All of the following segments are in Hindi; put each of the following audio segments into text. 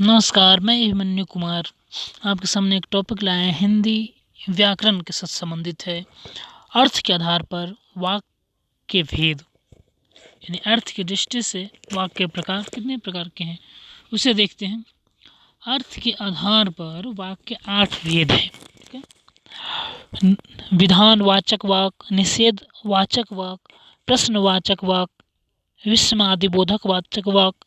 नमस्कार, मैं अभिमन्यु कुमार आपके सामने एक टॉपिक लाए हैं। हिंदी व्याकरण के साथ संबंधित है। अर्थ के आधार पर वाक्य के भेद, यानी अर्थ की दृष्टि से वाक्य के प्रकार कितने प्रकार के हैं उसे देखते हैं। अर्थ के आधार पर वाक्य 8 भेद हैं। ठीक है? विधानवाचक वाक्य, निषेधवाचक वाक्य, प्रश्नवाचक वाक्य, विस्मयादिबोधक वाचक वाक्य,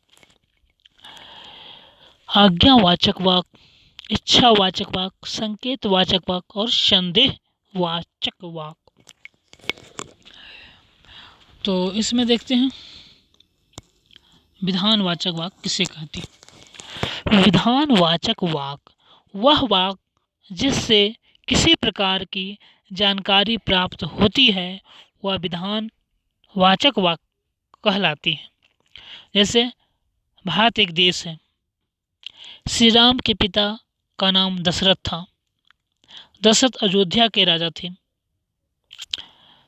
आज्ञावाचक वाक्य, इच्छावाचक वाक्य, संकेतवाचक वाक्य और संदेहवाचक वाक्य। तो इसमें देखते हैं विधानवाचक वाक्य किसे कहते हैं। विधानवाचक वाक्य वह वाक्य जिससे किसी प्रकार की जानकारी प्राप्त होती है वह विधानवाचक वाक्य कहलाती है। जैसे भारत एक देश है। श्री राम के पिता का नाम दशरथ था। दशरथ अयोध्या के राजा थे।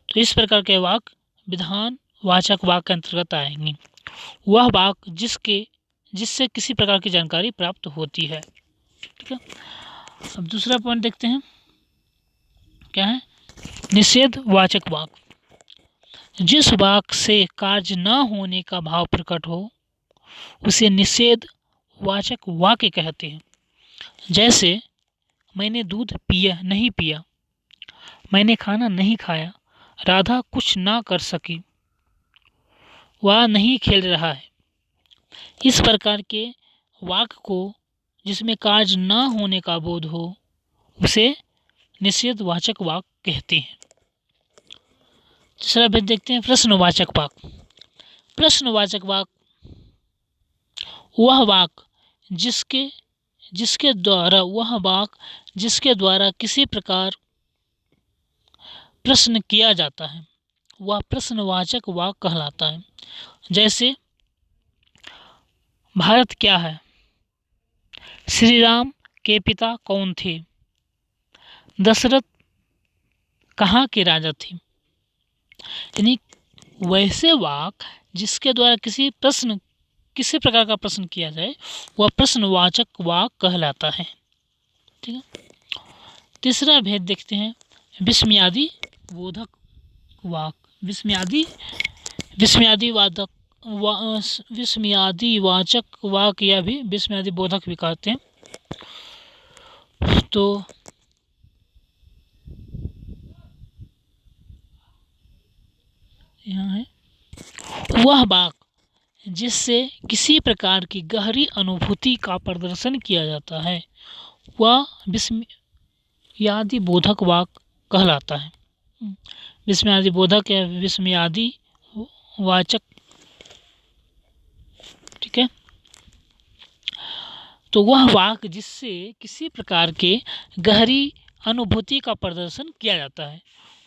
तो इस प्रकार के वाक्य विधानवाचक वाक्य के अंतर्गत आएंगे। वह वाक्य जिससे किसी प्रकार की जानकारी प्राप्त होती है। ठीक है। अब दूसरा पॉइंट देखते हैं, क्या है? निषेधवाचक वाक्य। जिस वाक्य से कार्य न होने का भाव प्रकट हो उसे निषेधवाचक वाक्य कहते हैं। जैसे मैंने दूध नहीं पिया, मैंने खाना नहीं खाया, राधा कुछ ना कर सकी, वह नहीं खेल रहा है। इस प्रकार के वाक्य को जिसमें कार्य न होने का बोध हो उसे निषेधवाचक वाक्य कहते हैं। तीसरा भेद देखते हैं, प्रश्नवाचक वाक्य। प्रश्नवाचक वाक्य वह वाक्य जिसके द्वारा किसी प्रकार प्रश्न किया जाता है वह प्रश्नवाचक वाक्य कहलाता है। जैसे भारत क्या है, श्री राम के पिता कौन थे, दशरथ कहाँ के राजा थे। यानी वैसे वाक्य जिसके द्वारा किसी प्रकार का प्रश्न किया जाए वह प्रश्नवाचक वाक्य कहलाता है। ठीक है। तीसरा भेद देखते हैं, विस्मयादि बोधक वाक्य। विस्मयादिवाचक वाक्य या भी विस्मयादि बोधक भी कहते हैं। तो यहाँ है वह वाक्य जिससे किसी प्रकार की गहरी अनुभूति का प्रदर्शन किया जाता है वह विस्मयादि बोधक वाक्य कहलाता है। विस्मयादि बोधक या विस्मयादि वाचक। ठीक है। तो वह वाक्य जिससे किसी प्रकार के गहरी अनुभूति का प्रदर्शन किया जाता है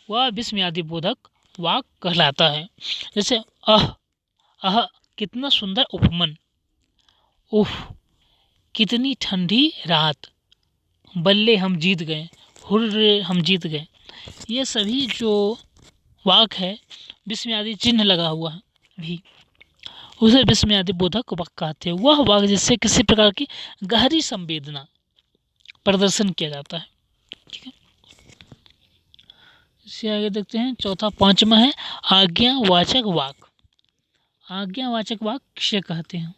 वह विस्मयादि बोधक वाक्य कहलाता है। जैसे अह कितना सुंदर उपमन, उफ कितनी ठंडी रात, बल्ले हम जीत गए, हुर्रे हम जीत गए। ये सभी जो वाक्य है विस्मयादि चिन्ह लगा हुआ है भी, उसे विस्मयादि बोधक वाक्य कहते हैं। वह वाक्य जिससे किसी प्रकार की गहरी संवेदना प्रदर्शन किया जाता है। ठीक है। इससे आगे देखते हैं, चौथा पांचवा है आज्ञावाचक वाक्य। आज्ञावाचक वाक्य किसे कहते हैं?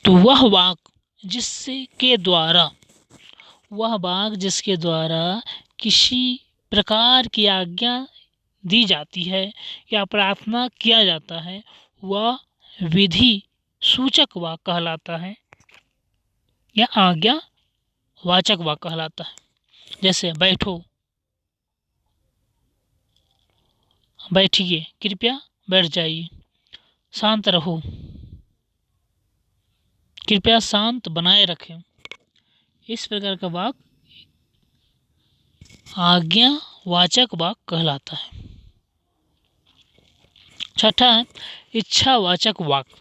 तो वह वाक्य जिसके द्वारा किसी प्रकार की आज्ञा दी जाती है या प्रार्थना किया जाता है वह विधि सूचक वाक्य कहलाता है या आज्ञावाचक वाक्य कहलाता है। जैसे बैठो, बैठिए, कृपया बैठ जाइए, शांत रहो, कृपया शांत बनाए रखें। इस प्रकार का वाक्य आज्ञावाचक वाक्य कहलाता है। छठा है इच्छावाचक वाक्य।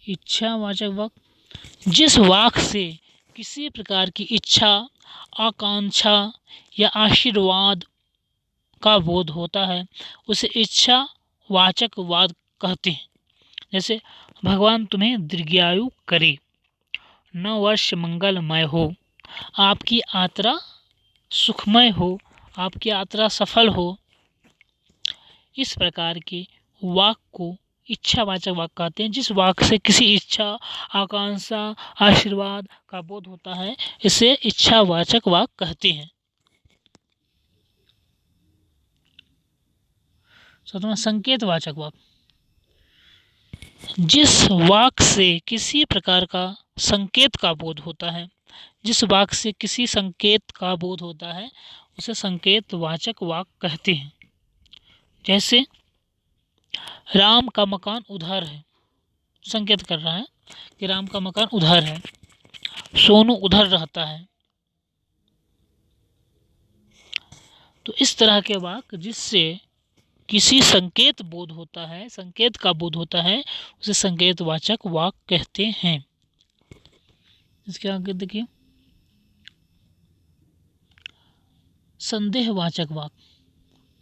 इच्छावाचक वाक्य जिस वाक्य से किसी प्रकार की इच्छा, आकांक्षा या आशीर्वाद का बोध होता है उसे इच्छावाचक वाक्य कहते हैं। जैसे भगवान तुम्हें दीर्घायु करे, नव वर्ष मंगलमय हो, आपकी यात्रा सुखमय हो, आपकी यात्रा सफल हो। इस प्रकार के वाक्य को इच्छावाचक वाक्य कहते हैं। जिस वाक्य से किसी इच्छा, आकांक्षा, आशीर्वाद का बोध होता है, इसे इच्छावाचक वाक्य कहते हैं। सातवां संकेतवाचक वाक्य, जिस वाक्य से किसी प्रकार का संकेत का बोध होता है, जिस वाक्य से किसी संकेत का बोध होता है उसे संकेतवाचक वाक्य कहते हैं। जैसे राम का मकान उधर है, संकेत कर रहा है कि राम का मकान उधर है, सोनू उधर रहता है। तो इस तरह के वाक्य जिससे किसी संकेत बोध होता है, संकेत का बोध होता है, उसे संकेतवाचक वाक्य कहते हैं। इसके आगे देखिए संदेहवाचक वाक्य,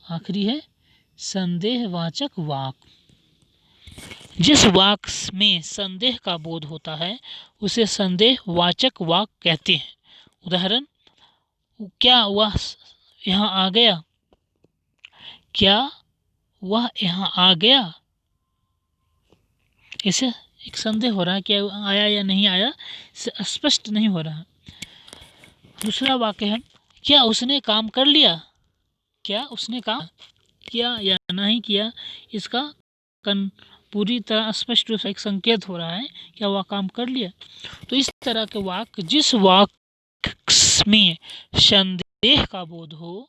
आखिरी है संदेहवाचक वाक्य। जिस वाक्य में संदेह का बोध होता है उसे संदेहवाचक वाक्य कहते हैं। उदाहरण, क्या वह यहाँ आ गया, क्या वह यहाँ आ गया। इसे एक संदेह हो रहा है, क्या आया या नहीं आया, इसे स्पष्ट नहीं हो रहा। दूसरा वाक्य है, क्या उसने काम कर लिया, क्या उसने काम किया या नहीं किया। इसका पूरी तरह स्पष्ट रूप से एक संकेत हो रहा है, क्या वह काम कर लिया। तो इस तरह के वाक्य, जिस वाक्य में संदेह का बोध हो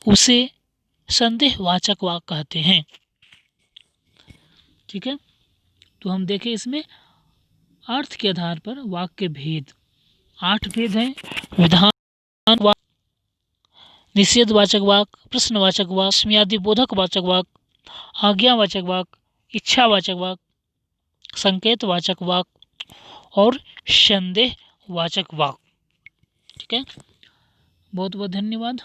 उसे संदेहवाचक वाक्य कहते हैं। ठीक है, तो हम देखें इसमें अर्थ के आधार पर वाक्य के भेद 8 भेद हैं। विधान वाक्य, निषेधवाचक वाक्य, प्रश्नवाचक वाक्य, स्मयादि बोधक वाचक वाक्य, आज्ञावाचक वाक्य, इच्छावाचक वाक्य, संकेतवाचक वाक्य और संदेहवाचक वाक्य। ठीक है, बहुत बहुत धन्यवाद।